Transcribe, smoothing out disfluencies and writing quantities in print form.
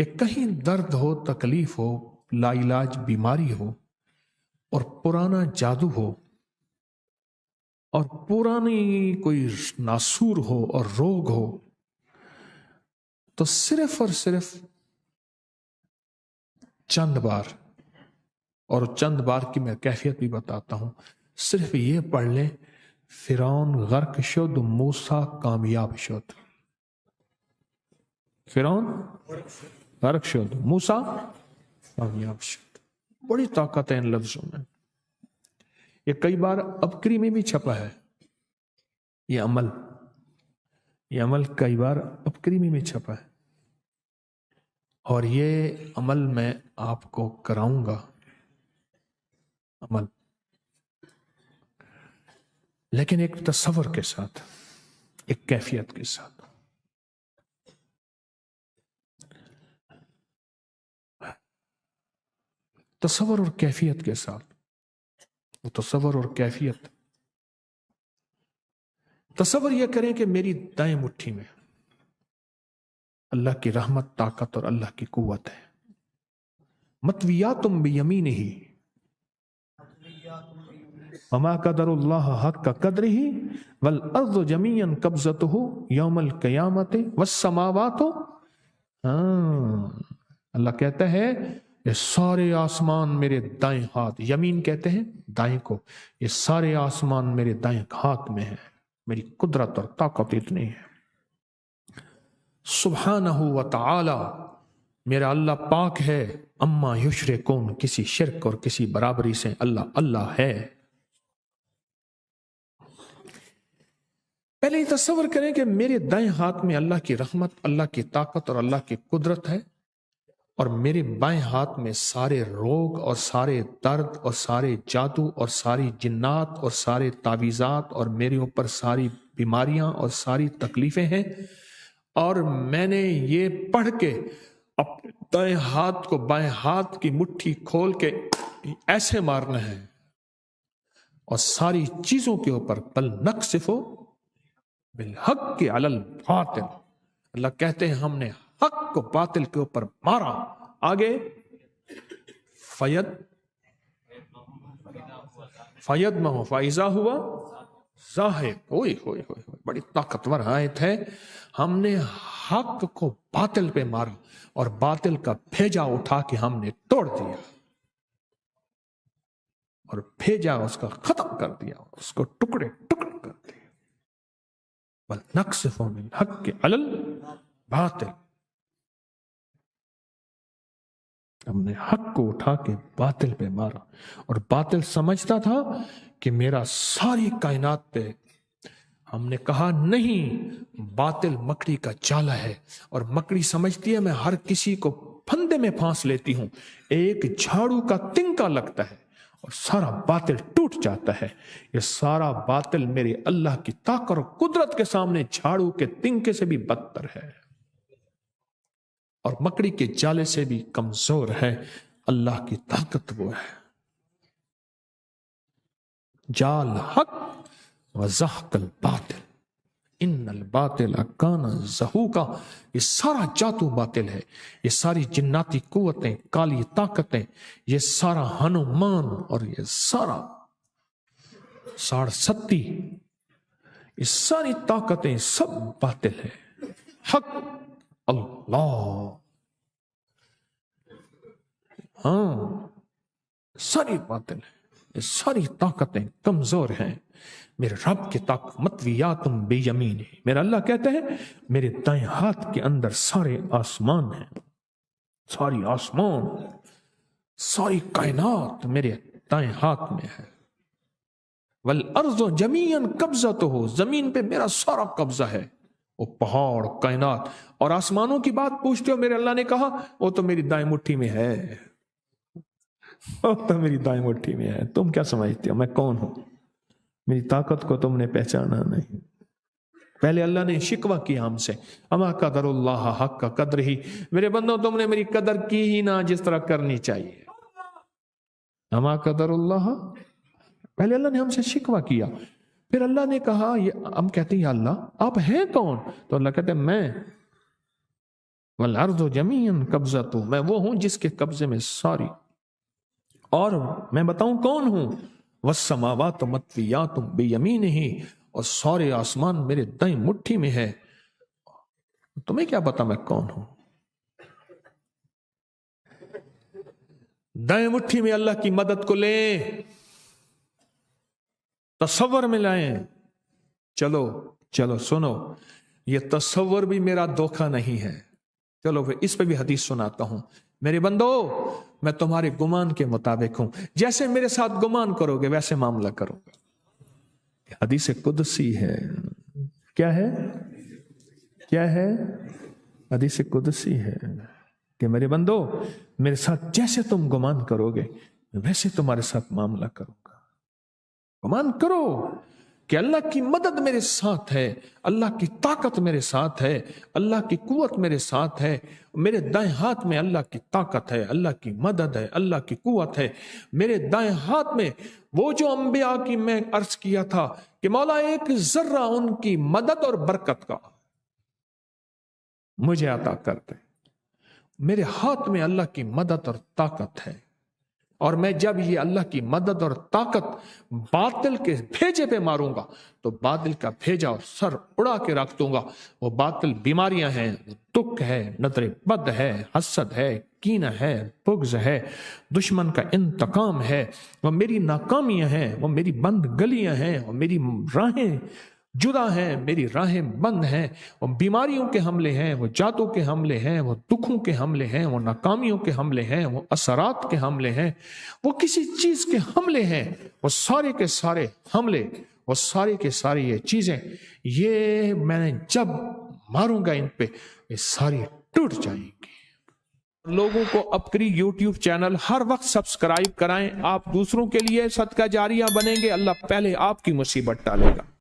कि कहीं दर्द हो, तकलीफ हो, लाइलाज बीमारी हो और पुराना जादू हो और पुरानी कोई नासूर हो और रोग हो, तो सिर्फ और सिर्फ चंद बार, और चंद बार की मैं कैफियत भी बताता हूं, सिर्फ ये पढ़ लें, फिरौन गर्क शुद, मूसा कामयाब शुद। फिरौन गर्क शुद, मूसा कामयाब शुद। बड़ी ताकत है इन लफ्जों में। ये कई बार अबकरी में भी छपा है। ये अमल कई बार अबकरी में भी छपा है, और ये अमल मैं आपको कराऊंगा, अमल, लेकिन एक तसव्वुर के साथ, एक कैफियत के साथ। तसव्वुर और कैफियत के साथ। वो तसव्वुर और कैफियत, तसव्वुर यह करें कि मेरी दाएं मुट्ठी में अल्लाह की रहमत, ताकत और अल्लाह की कुव्वत है। मतवियातुम बियमीनिही वमा क़दरुल्लाह हक़्क़ क़द्रिही वल अर्ज़ु जमीअन क़ब्ज़तुहु यौमल क़ियामति वस्समावातु। अल्लाह कहता है ये सारे आसमान मेरे दाएं हाथ, यमीन कहते हैं दाएं को, ये सारे आसमान मेरे दाएं हाथ में है। मेरी कुदरत और ताकत इतनी है। सुब्हानहु व तआला, मेरा अल्लाह पाक है, अम्मा युशरिकून, किसी शिरक और किसी बराबरी से अल्लाह अल्लाह है। पहले ही तसव्वुर करें कि मेरे दाएं हाथ में अल्लाह की रहमत, अल्लाह की ताकत और अल्लाह की कुदरत है, और मेरे बाएं हाथ में सारे रोग और सारे दर्द और सारे जादू और सारी जिन्नात और सारे तावीज़ात और मेरे ऊपर सारी बीमारियां और सारी तकलीफें हैं। और मैंने ये पढ़ के अपने दाएं हाथ को बाएं हाथ की मुट्ठी खोल के ऐसे मारना है, और सारी चीजों के ऊपर बल नक्सिफो बिल हक के अलल बातिल। अल्लाह कहते हैं हमने हक को बातिल के ऊपर मारा। आगे फयद महो फाइजा हुआ जाहिक। ओए होए होए, बड़ी ताकतवर आयत है। हमने हक को बातिल पे मारा और बातिल का भेजा उठा के हमने तोड़ दिया, और भेजा उसका खत्म कर दिया, उसको टुकड़े टुकड़े कर दिया। बल नक्सिफु मिन हक के अलल बातिल, हमने हक को उठा के बातिल पे मारा। और बातिल समझता था कि मेरा सारी कायनात पे, हमने कहा नहीं, बातिल मकड़ी का जाला है, और मकड़ी समझती है मैं हर किसी को फंदे में फांस लेती हूं। एक झाड़ू का तिनका लगता है और सारा बातिल टूट जाता है। ये सारा बातिल मेरे अल्लाह की ताकत और कुदरत के सामने झाड़ू के तिनके से भी बदतर है, और मकड़ी के जाले से भी कमजोर है। अल्लाह की ताकत वो है। जाल हक व ज़हक़ल बातिल इन्नल बातिल काना ज़हूका। ये सारा जादू बातिल है, ये सारी जिन्नाती कुव्वतें, काली ताकतें, ये सारा हनुमान और ये सारा साड़सत्ती, ये सारी ताकतें सब बातिल है। हक अल्लाह, हाँ, सारी बातिल है, ये सारी ताकतें कमजोर हैं। मेरे रब की ताकत मतवियातुम बेयमीन, मेरा अल्लाह कहते हैं मेरे दाएं हाथ के अंदर सारे आसमान हैं, सारी आसमान, सारी कायनात मेरे दाएं हाथ में है। वल अर्ज़ु जमीअन कब्ज़तुहु, जमीन पे मेरा सारा कब्जा है। वो पहाड़, कायनात और आसमानों की बात पूछते हो, मेरे अल्लाह ने कहा वो तो मेरी दाएं मुट्ठी में है, वो तो मेरी दाएं मुट्ठी में है। तुम क्या समझते हो मैं कौन हूं? मेरी ताकत को तुमने पहचाना नहीं। पहले अल्लाह ने शिकवा किया हमसे, अमा क़दरुल्लाह हक़्क़ क़द्रिही, मेरे बंदो तुमने मेरी कदर की ही ना जिस तरह करनी चाहिए। अमा क़दरुल्लाह, पहले अल्लाह ने हमसे शिकवा किया। फिर अल्लाह ने कहा, ये हम कहते हैं अल्लाह आप हैं कौन? तो अल्लाह कहते हैं मैं वल अर्दु जमीअन कब्ज़तु, मैं वो हूं जिसके कब्जे में सारी, और मैं बताऊं कौन हूं, वस्समावातु मत्वियातुम बियमीनिही, और सारे आसमान मेरे दाईं मुट्ठी में है। तुम्हें क्या पता मैं कौन हूं? दाएं मुट्ठी में अल्लाह की मदद को लें, तसव्वुर में लाएं। चलो चलो सुनो, ये तसव्वुर भी मेरा धोखा नहीं है। चलो फिर इस पे भी हदीस सुनाता हूं। मेरे बंदो, मैं तुम्हारे गुमान के मुताबिक हूं, जैसे मेरे साथ गुमान करोगे वैसे मामला करोगे। हदीस कुदसी है। क्या है? क्या है? हदीस कुदसी है कि मेरे बंदो, मेरे साथ जैसे तुम गुमान करोगे वैसे तुम्हारे साथ मामला करूंगा। गुमान करो कि अल्लाह की मदद मेरे साथ है, अल्लाह की ताकत मेरे साथ है, अल्लाह की कुव्वत मेरे साथ है, मेरे दाएं हाथ में अल्लाह की ताकत है, अल्लाह की मदद है, अल्लाह की कुव्वत है। मेरे दाएं हाथ में वो जो अंबिया की मैं अर्ज किया था कि मौला एक जर्रा उनकी मदद और बरकत का मुझे अता कर दे। मेरे हाथ में अल्लाह की मदद और ताकत है, और मैं जब ये अल्लाह की मदद और ताकत बातिल के भेजे पे मारूंगा तो बातिल का भेजा और सर उड़ा के रख दूंगा। वो बातिल बीमारियां हैं, दुख है, नजर बद है, हसद है, कीना है, बुग़्ज़ है, दुश्मन का इंतकाम है, वो मेरी नाकामियां हैं, वो मेरी बंद गलियां हैं, वो मेरी राहें जुदा हैं, मेरी राहें बंद हैं, वो बीमारियों के हमले हैं, वो जातों के हमले हैं, वो दुखों के हमले हैं, वो नाकामियों के हमले हैं, वो असरात के हमले हैं, वो किसी चीज के हमले हैं, वो सारे के सारे हमले, वो सारे के सारे ये चीजें, ये मैंने जब मारूंगा इन पे ये सारी टूट जाएंगी। लोगों को अपनी यूट्यूब चैनल हर वक्त सब्सक्राइब कराएं। आप दूसरों के लिए सदका जारिया बनेंगे, अल्लाह पहले आपकी मुसीबत टालेगा।